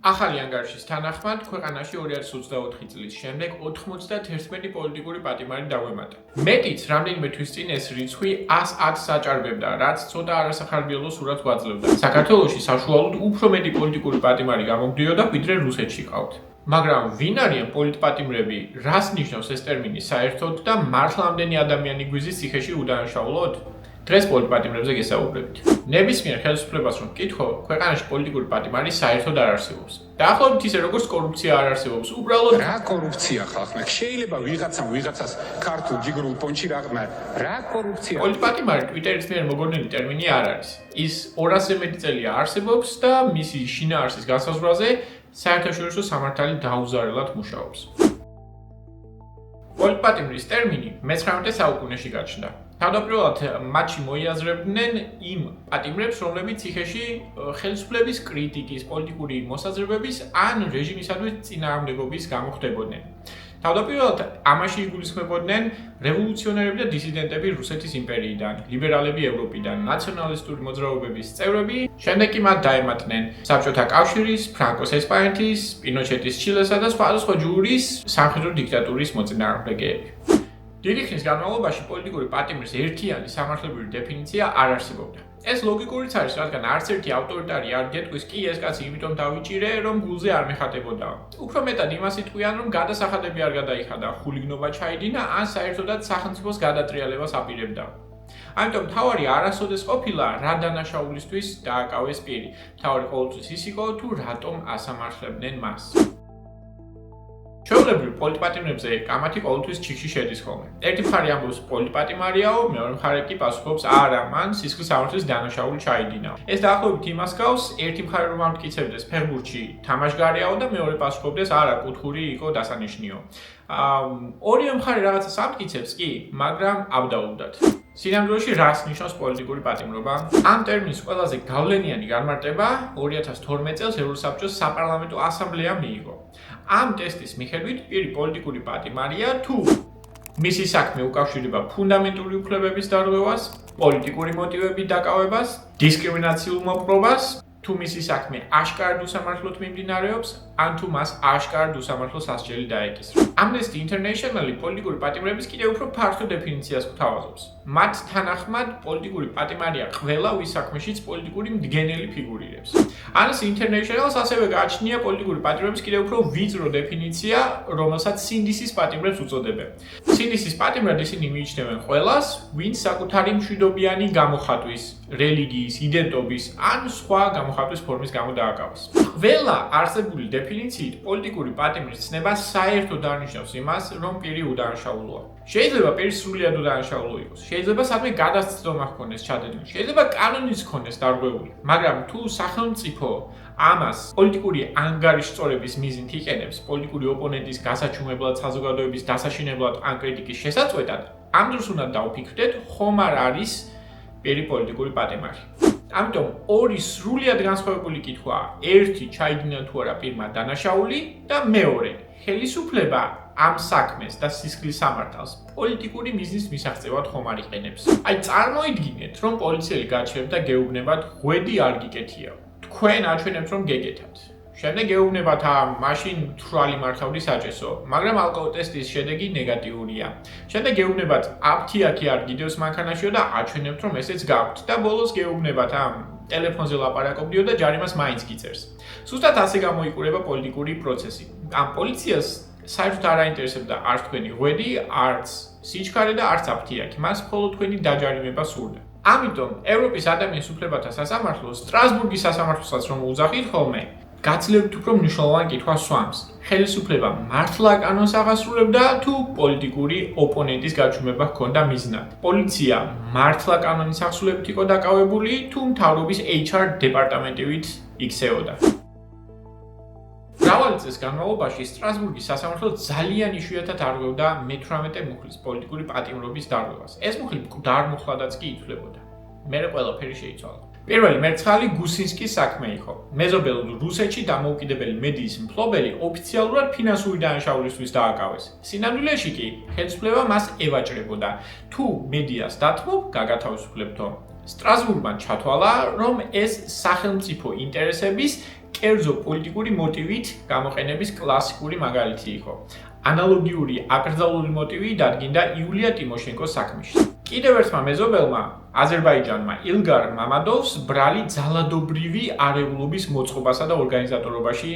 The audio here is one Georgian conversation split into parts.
ახალი ანგარიშის თანახმად, ქვეყანაში 2024 წლის შემდეგ 91 პოლიტიკური პატიმარი დავემატა. მეტიც, რამდენიმე თვის წინ ეს რიცხვი 110-ს აჭარბებდა, რაც ცოტა არასახარბიელო სურათს გვაძლევდა. საქართველოში საშუალოდ უფრო მეტი პოლიტიკური პატიმარი გამოგდიოდა, ვიდრე რუსეთში ყავთ. მაგრამ ვინ არიან პოლიტპატიმრები, რას ნიშნავს ეს ტერმინი საერთოდ და მართლა ამდენი ადამიანი გვიზის ციხეში უდანაშაულოდ? დღეს პოლიტპატიმრებზე გესაუბრებით. ნებისმიერ ხელისუფლებას რომ ვკითხო, ქვეყანაში პოლიტიკური პატიმარი საერთოდ არ არსებობს. დაახლოებით ისე როგორც კორუფცია არ არსებობს, უბრალოდ რა კორუფცია ხალხმა? შეიძლება ვიღაცას ქართულ ჯიგრულ პონჩი რა კორუფცია? პოლიტპატიმარი ტვიტერის მიერ მოგონილი ტერმინი არ არის. ის 200-ზე მეტი წელია არსებობს და მისი შინაარსის განსაზღვრაზე საერთაშორისო სამართალი დაუზარელად მუშაობს. პოლიტპატიმრის ტერმინი მე-19 საუკუნეში გაჩნდა. თავდაპირველად მათში მოიაზრებდნენ იმ პატიმრებს, რომლებიც ციხეში ხელისუფლების კრიტიკის, პოლიტიკური მოსაზრებების ან რეჟიმისადმი წინააღმდეგობის გამო ხდებოდნენ. თავდაპირველად ამაში იგულისხმებოდნენ რევოლუციონერები და დისიდენტები რუსეთის იმპერიიდან, ლიბერალები ევროპიდან, ნაციონალისტური მოძრაობების წევრები, შემდეგ კი მათ დაემატნენ საბჭოთა კავშირის, ფრანკოს ესპანეთის, პინოჩეტის ჩილესა და სხვადასხვა ჯურის სამხედრო დიქტატურის მოწინააღმდეგეები. დიდი ხნის განმავლობაში პოლიტიკური პატიმრის ერთიანი სამართლებრივი დეფინიცია არ არსებობდა. ეს ლოგიკურიც არის, რადგან არც ერთი ავტორიტარი არ გეტყვის კი ეს კაცი იმიტომ დავიჭირე, რომ გულზე არ მეხატებოდა. უფრო მეტად იმას იტყვიან, რომ გადასახადები არ გადაიხადა, ხულიგნობა ჩაიდინა, ან საერთოდაც სახელმწიფოს გადატრიალებას აპირებდა. ამიტომ მთავარი არასოდეს ყოფილა რა დანაშაულისთვის დააკავეს პირი. მთავარი ყოველთვის ის იყო, თუ რატომ ასამართლებდნენ მას. ჩვეულებრივ პოლიტპატიმრებზე კამათი ყოველთვის ჩიხში შედის ხოლმე. ერთი მხარე ამბობს პოლიტპატიმარიაო, მეორე მხარე კი პასუხობს არა, მან სისხლის სამართლის დანაშაული ჩაიდინა. ეს დაახლოებით იმას გავს, ერთი მხარე რომ ამტკიცებდეს ფეხბურთში თამაშგარეაო და მეორე პასუხობდეს არა, კუთხური იყო დასანიშნიო. ორივე მხარე რაღაცას ამტკიცებს კი, მაგრამ აბდაუდად. სინამდვილეში რას ნიშნავს პოლიტიკური პატიმრობა? ამ ტერმინს ყველაზე გავლენიანი განმარტება 2012 წელს ევროსაბჭოს საპარლამენტო ასამბლეამ მიიღო. ამ ტესტის მიხედვით პირი პოლიტიკური პატიმარია თუ მისი საქმე უკავშირდება ფუნდამენტური უფლებების დარღვევას, პოლიტიკური მოტივებით დაკავებას, დისკრიმინაციულ მოპყრობას, თუ მისი საქმე აშკარად უსამართლოდ მიმდინარეობს, ან თუ მას აშკარად უსამართლო სასჯელი დაეკისრა. Amnesty International-ი პოლიტიკური პატიმრების კიდევ უფრო ფართო დეფინიციას გვთავაზობს. მათ თანახმად პოლიტიკური პატიმარია ყველა, ვის საქმეშიც პოლიტიკური მდგენელი ფიგურირებს. Amnesty International-ს ასევე გააჩნია პოლიტიკური პატიმრების კიდევ უფრო ვიწრო დეფინიცია, რომელსაც სინდისის პატიმრებს უწოდებენ. სინდისის პატიმრად ისინი მიიჩნევენ ყველას, ვინც საკუთარი მშვიდობიანი გამოხატვის, რელიგიის, იდენტობის ან სხვა გამოხატვის ფორმის გამო დააკავეს. ყველა არსებული დეფინიციით პოლიტიკური პატიმრის ცნება საერთოდ არ ნიშნავს იმას, რომ პირი უდანაშაულოა. შეიძლება პირი სრულიად უდანაშაულო იყოს, შეიძლება სადმე გადაცდომა ჰქონდეს ჩადენილი, შეიძლება კანონიც ჰქონდეს დარღვეული, მაგრამ თუ სახელმწიფო ამას პოლიტიკური ანგარიშწორების მიზნით იყენებს, პოლიტიკური ოპონენტის გასაჩუმებლად, საზოგადოების დასაშინებლად ან კრიტიკის შესაწყვეტად, ამ დროს უნდა დავფიქრდეთ, ხომ არ არის პირი პოლიტიკური პატიმარი. ამიტომ ორი სრულიად განსხვავებული კითხვაა. ერთი, ჩაიდინა თუ არა პირმა დანაშაული და მეორე, ხელისუფლება ამ საქმეს და სისხლის სამართალს პოლიტიკური მიზნის მისაღწევად ხომ არ იყენებს. აი წარმოიდგინეთ, რომ პოლიციელი გაჩერებთ და გეუბნებათ, ღვედი არ გიკეთია. თქვენ აჩვენებთ, რომ გეკეთათ. შემდეგ გეუბნებათ, მაშინ თვრალი მართავდი საჭესო, მაგრამ ალკოტესტის შედეგი ნეგატიურია. შემდეგ გეუბნებათ, აფთიაქი არ გიდევს მანქანაშიო და აჩვენებთ, რომ ესეც გაქვთ და ბოლოს გეუბნებათ, ტელეფონზე ლაპარაკობდიო და ჯარიმას მაინც გიწერს. სუსტად ასე გამოიყურება პოლიტიკური პროცესი. ამ პოლიციას საერთოდ არ აინტერესებდა არც თქვენი ღვედი, არც სიჩქარე და არც აფთიაქი, მას მხოლოდ თქვენი დაჯარიმება სურდა. ამიტომ ევროპის ადამიანის უფლებათა სასამართლო სტრასბურგის სასამართლოსაც რომ უძახით ხოლმე, გაცილებით უფრო მნიშვნელოვან კითხვას სვამს. ხელისუფლება მართლა კანონს აღასრულებდა თუ პოლიტიკური ოპონენტის გაჩუმება ჰქონდა მიზნად? პოლიცია მართლა კანონის აღსრულებით იყო დაკავებული თუ მთავრობის HR დეპარტამენტივით იქცეოდა? მრავალი წლის განმავლობაში სტრასბურგის სასამართლო ძალიან იშვიათად არღვევდა მე-18 მუხლის პოლიტიკური პატიმრობის დარღვევას. ეს მუხლი მკვდარ მუხლადაც კი ითვლებოდა. მერე ყველაფერი შეიცვალა. პირველი მერცხალი გუსინსკის საქმე იყო. მეზობელ რუსეთში დამოუკიდებელი მედიის მფლობელი ოფიციალურად ფინანსური დანაშაულისთვის დააკავეს. სინამდვილეში კი ხელისუფლება მას ევაჭრებოდა. თუ მედიას დათმობ, გაგათავისუფლებთო. სტრასბურგმა ჩათვალა, რომ ეს სახელმწიფო ინტერესების კერძო პოლიტიკური მოტივით გამოყენების კლასიკური მაგალითი იყო. ანალოგიური აკრძალული მოტივი დადგინდა იულია ტიმოშენკოს საქმეში. კიდევ ერთმა მეზობელმა აზერბაიჯანმა ილგარ მამადოვს ბრალი ძალადობრივი არეულობის მოწყობასა და ორგანიზატორობაში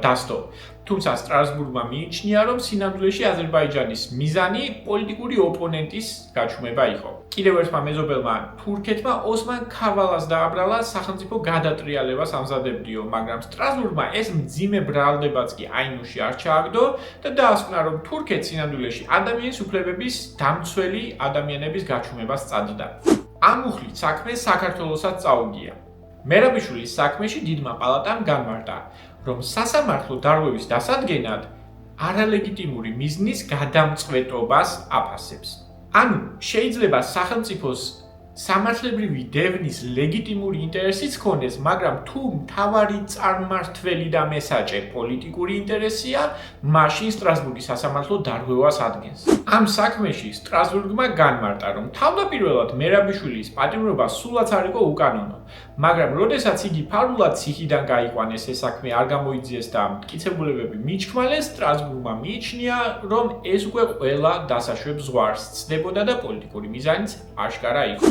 დასდო. თუმცა სტრასბურგმა მიიჩნია, რომ სინამდვილეში აზერბაიჯანის მიზანი პოლიტიკური ოპონენტის გაჩუმება იყო. კიდევ ერთმა მეზობელმა თურქეთმა ოსმან ქავალას დააბრალა სახელმწიფო გადატრიალებას ამზადებდიო, მაგრამ სტრასბურგმა ეს მძიმე ბრალდებაც კი აინუში არ ჩააგდო და დაასკვნა, რომ თურქეთი სინამდვილეში ადამიანის უფლებების დამცველი ადამიანების გაჩუმებას წადდა. ამ მუხლით საქმე საქართველოსაც წაუგია. მერაბიშვილის საქმეში დიდმა პალატამ განმარტა, რომ სასამართლო დარღვევის დასადგენად არალეგიტიმური მიზნის გადამწყვეტობას აფასებს. ანუ შეიძლება სახელმწიფოს სამართლებრივი დევნის ლეგიტიმური ინტერესიც ჰქონდეს, მაგრამ თუ მთავარი წარმმართველი და მესაჭე პოლიტიკური ინტერესია, მაშინ სტრასბურგის სასამართლო დარღვევას ადგენს. ამ საქმეში სტრასბურგმა განმარტა, რომ თავდაპირველად მერაბიშვილის პატიმრობა სულაც არ იყო უკანონო, მაგრამ როდესაც იგი ფარულად ციხიდან გაიყვანეს, ეს საქმე არ გამოიძიეს და მტკიცებულებები მიჩქმალეს, სტრასბურგმა მიიჩნია, რომ ეს უკვე ყველა დასაშვებ ზღვარს ცდებოდა და პოლიტიკური მიზანიც აშკარა იყო.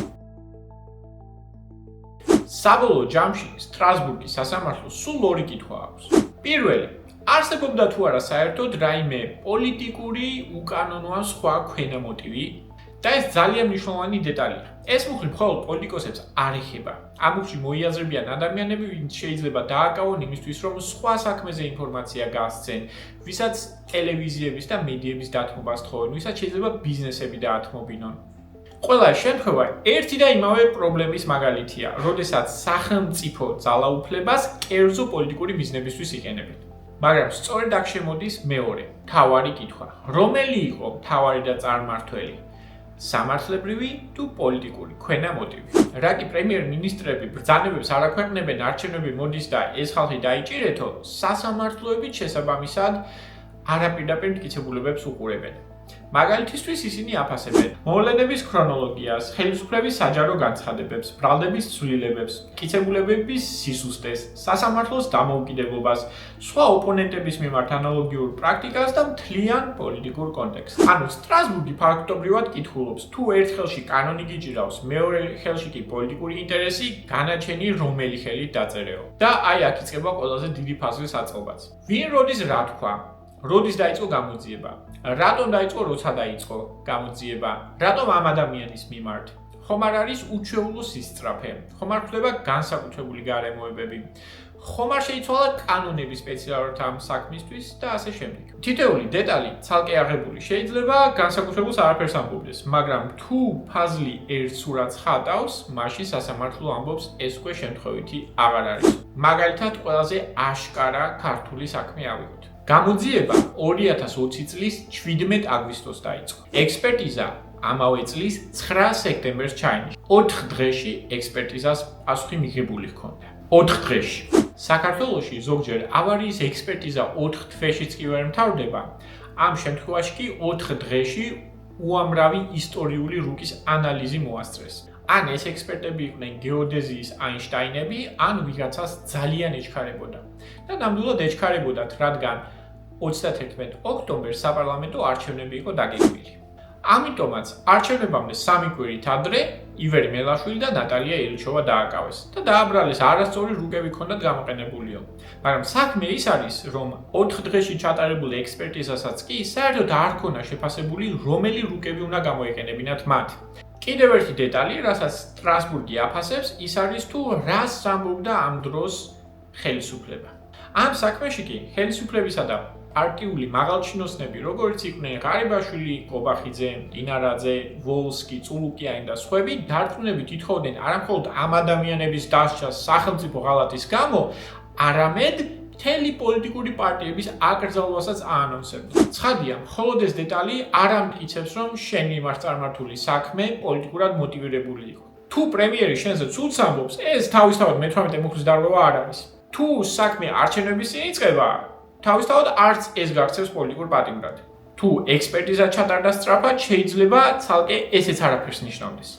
საბოლოო ჯამში სტრასბურგის სასამართლოს სულ ორი კითხვა აქვს. პირველი, არსებობდა თუ არა საერთოდ რაიმე პოლიტიკური, უკანონო ან სხვა ქვენამოტივი და ეს ძალიან მნიშვნელოვანი დეტალია. ეს მუხლი მხოლოდ პოლიტიკოსებს არ ეხება. ამ მუხლში მოიაზრებიან ადამიანები, ვინც შეიძლება დააკავონ იმისთვის, რომ სხვა საქმეზე ინფორმაცია გაასცენ, ვისაც ტელევიზიების და მედიების დათმობას თხოვენ, ვისაც შეიძლება ბიზნესები დაათმობინონ. ყველა შემთხვევა ერთი და იმავე პრობლემის მაგალითია, როდესაც სახელმწიფო ძალაუფლებას კერძო პოლიტიკური მიზნებისთვის იყენებენ. მაგრამ სწორედ აქ შემოდის მეორე, მთავარი კითხვა. რომელი იყო მთავარი და წარმმართველი? სამართლებრივი თუ პოლიტიკური ქვენამოტივი? რა კი პრემიერ-მინისტრები ბრძანებებს არ აქვეყნებენ, არჩევნები მოდის და ეს ხალხი დაიჭირეთო, სასამართლოებიც შესაბამისად არაპირდაპირ მტკიცებულებებს უყურებენ. მაგალითისთვის ისინი აფასებენ მოვლენების ქრონოლოგიას, ხელისუფლების საჯარო განცხადებებს, ბრალდების ცვლილებებს, მტკიცებულებების სისუსტეს, სასამართლოს დამოუკიდებლობას, სხვა ოპონენტების მიმართ ანალოგიურ პრაქტიკას და მთლიან პოლიტიკურ კონტექსტს. ანუ სტრასბურგი ფაქტობრივად კითხულობს, თუ ერთ ხელში კანონი გიჭირავს, მეორე ხელში კი პოლიტიკური ინტერესი, განაჩენი რომელი ხელით დაწერეო. და აი აქ იწყება ყველაზე დიდი ფაზის აწყობაც. ვინ როდის რა თქვა? როდის დაიწყო გამოძიება? რატომ დაიწყო, როცა დაიწყო გამოძიება? რატომ ამ ადამიანის მიმართ? ხომ არ არის უჩვეულო სისწრაფე? ხომ არ ხდება განსაკუთრებული გარემოებები? ხომ არ შეიცვალა კანონები სპეციალურად ამ საქმისთვის და ასე შემდეგ. თითოეული დეტალი ცალკე აღებული შეიძლება განსაკუთრებულს არაფერს ამბობდეს, მაგრამ თუ ფაზლი ერთ სურათს ხატავს, მაშინ სასამართლო ამბობს, ეს უკვე შემთხვევითი აღარ არის. მაგალითად, ყველაზე აშკარა ქართული საქმე ავიღოთ. გამოძიება 2020 წლის 17 აგვისტოს დაიწყო. ექსპერტიზა ამავე წლის 9 სექტემბერს ჩაინიშნა. 4 დღეში ექსპერტიზას პასუხი მიღებული ჰქონდა. 4 დღეში. საქართველოში ზოგჯერ ავარიის ექსპერტიზა 4 თვეშიც კი ვერ მთავრდება. ამ შემთხვევაში კი 4 დღეში უამრავი ისტორიული რუკის ანალიზი მოასწრეს. ან ეს ექსპერტები იყვნენ გეოდეზიის აინშტაინები, ან ვიღაცას ძალიან ეჩქარებოდა. და ნამდვილად ეჩქარებოდათ, რადგან 31 ოქტომბერს საპარლამენტო არჩევნები იყო დაგეგმილი. ამიტომაც არჩევნებამდე 3 კვირით ადრე ივერი მელაშვილი და ნატალია ილჩოვა დააკავეს და დააბრალეს არასწორი რუკები ჰქონდათ გამოყენებულიო. მაგრამ საქმე ის არის, რომ 4 დღეში ჩატარებული ექსპერტიზასაც კი საერთოდ არ ჰქონდა შეფასებული, რომელი რუკები უნდა გამოეყენებინათ მათ. კიდევ ერთი დეტალი, რასაც სტრასბურგი აფასებს, ის არის თუ რას ამბობდა ამ დროს ხელისუფლება. ამ საქმეში კი ხელისუფლებისა და პარტიული მაღალჩინოსნები, როგორც იყვნენ ღარიბაშვილი, კობახიძე, დინარაძე, ვოლსკი, წულუკიანი და სხვები, დარწმუნებით ითხოვდნენ არამხოლოდ ამ ადამიანების დასჯას სახელმწიფო ღალატის გამო, არამედ მთელი პოლიტიკური პარტიების აკრძალვასაც აანონსებდნენ. ცხადია, მხოლოდ ეს დეტალი არ ამტკიცებს, რომ შენ მიმართ წარმართული საქმე პოლიტიკურად მოტივირებული იყო. თუ პრემიერი შენზე ცუდს ამბობს, ეს თავისთავად მე-18 მუხლის დარღვევა არ არის. თუ საქმე არჩევნების წინ იწყება, თავისთავად არც ეს გაქცევს პოლიტიკურ პატიმრად. თუ ექსპერტიზა ჩატარდა სწრაფად, შეიძლება ცალკე ესეც არაფერს ნიშნავდეს.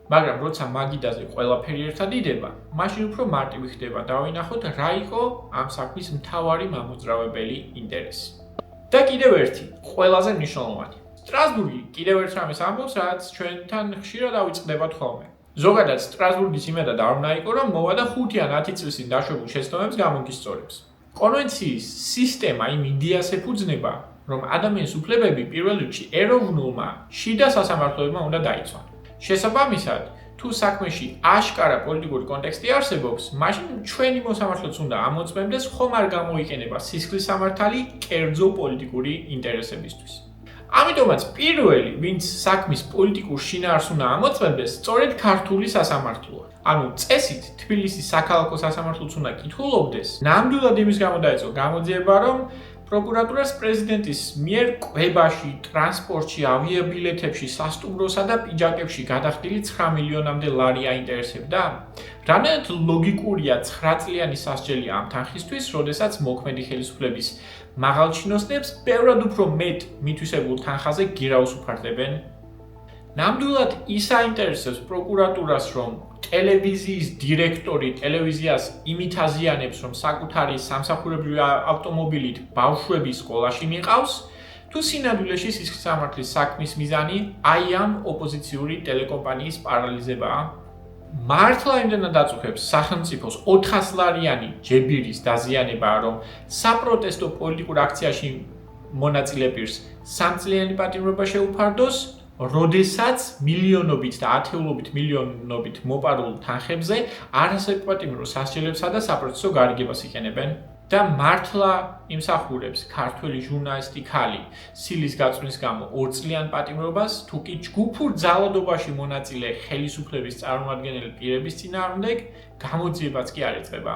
მაგრამ როცა მაგიდაზე ყველაფერი ერთად იდება, მაშინ უფრო მარტივი ხდება დავინახოთ რა იყო ამ საქმის მთავარი მამოძრავებელი ინტერესი. და კიდევ ერთი, ყველაზე მნიშვნელოვანი. სტრასბურგი კიდევ ერთ რამეს ამბობს, რაც ჩვენთან ხშირად ავიწყდებათ ხოლმე. ზოგადად სტრასბურგის იმედად არ უნდა იყო, რომ მოვა და 5 ან 10 წლის წინ დაშვებულ შეცდომებს გამოგისწორებს. კონვენციის სისტემა იმ იდეას ეფუძნება, რომ ადამიანის უფლებები პირველ რიგში ეროვნულმა შიდა სასამართლოებმა უნდა დაიცვან. შესაბამისად, თუ საქმეში აშკარა პოლიტიკური კონტექსტი არსებობს, მაშინ ჩვენი მოსამართლეც უნდა ამოწმებდეს, ხომ არ გამოიყენება სისხლის სამართალი კერძო პოლიტიკური ინტერესებისთვის. ამიტომაც პირველი, ვინც საქმის პოლიტიკურ შინაარსს უნდა ამოწმებდეს, სწორედ ქართული სასამართლოა. ანუ წესით თბილისის საქალაქო სასამართლოც უნდა კითხულობდეს, ნამდვილად იმის გამო დაეწყო გამოძიება, რომ პროკურატურას პრეზიდენტის მიერ კვებაში, ტრანსპორტში, ავიაბილეთებში, სასტუმროსა და პიჯაკებში გადახდილი 9 მილიონამდე ლარი აინტერესებდა? რამდენად ლოგიკურია 9 წლიანი სასჯელი ამ თანხისთვის, როდესაც მოქმედი ხელისუფლების მაღალჩინოსნებს ბევრად უფრო მეტ მითვისებულ თანხაზე გირაოს უფარდებენ? ნამდვილად ის აინტერესებს პროკურატურას, რომ ტელევიზიის დირექტორი ტელევიზიას იმით აზიანებს, რომ საკუთარი სამსახურებრივი ავტომობილით ბავშვები სკოლაში მიყავს, თუ სინამდვილეში სისხლის სამართლის საქმის მიზანი აი ამ ოპოზიციური ტელეკომპანიის პარალიზებაა? მართლა იმდენად აწუხებს სახელმწიფოს 400 ლარიანი ჯებირის დაზიანება, რომ საპროტესტო პოლიტიკურ აქციაში მონაწილე პირს 3 წლიანი პატიმრობა შეუფარდოს, როდესაც მილიონობით და ათეულობით მილიონობით მოპარულ თანხებზე არასაპატიმრო სასჯელებსა და საპროცესო გარიგებას იყენებენ და მართლა იმსახურებს ქართველი ჟურნალისტი ქალი სილის გაწვნის გამო 2 წლიან პატიმრობას, თუ კი ჯგუფურ ძალადობაში მონაწილე ხელისუფლების წარმომადგენელი პირების წინააღმდეგ გამოძიებაც კი არ ეწება.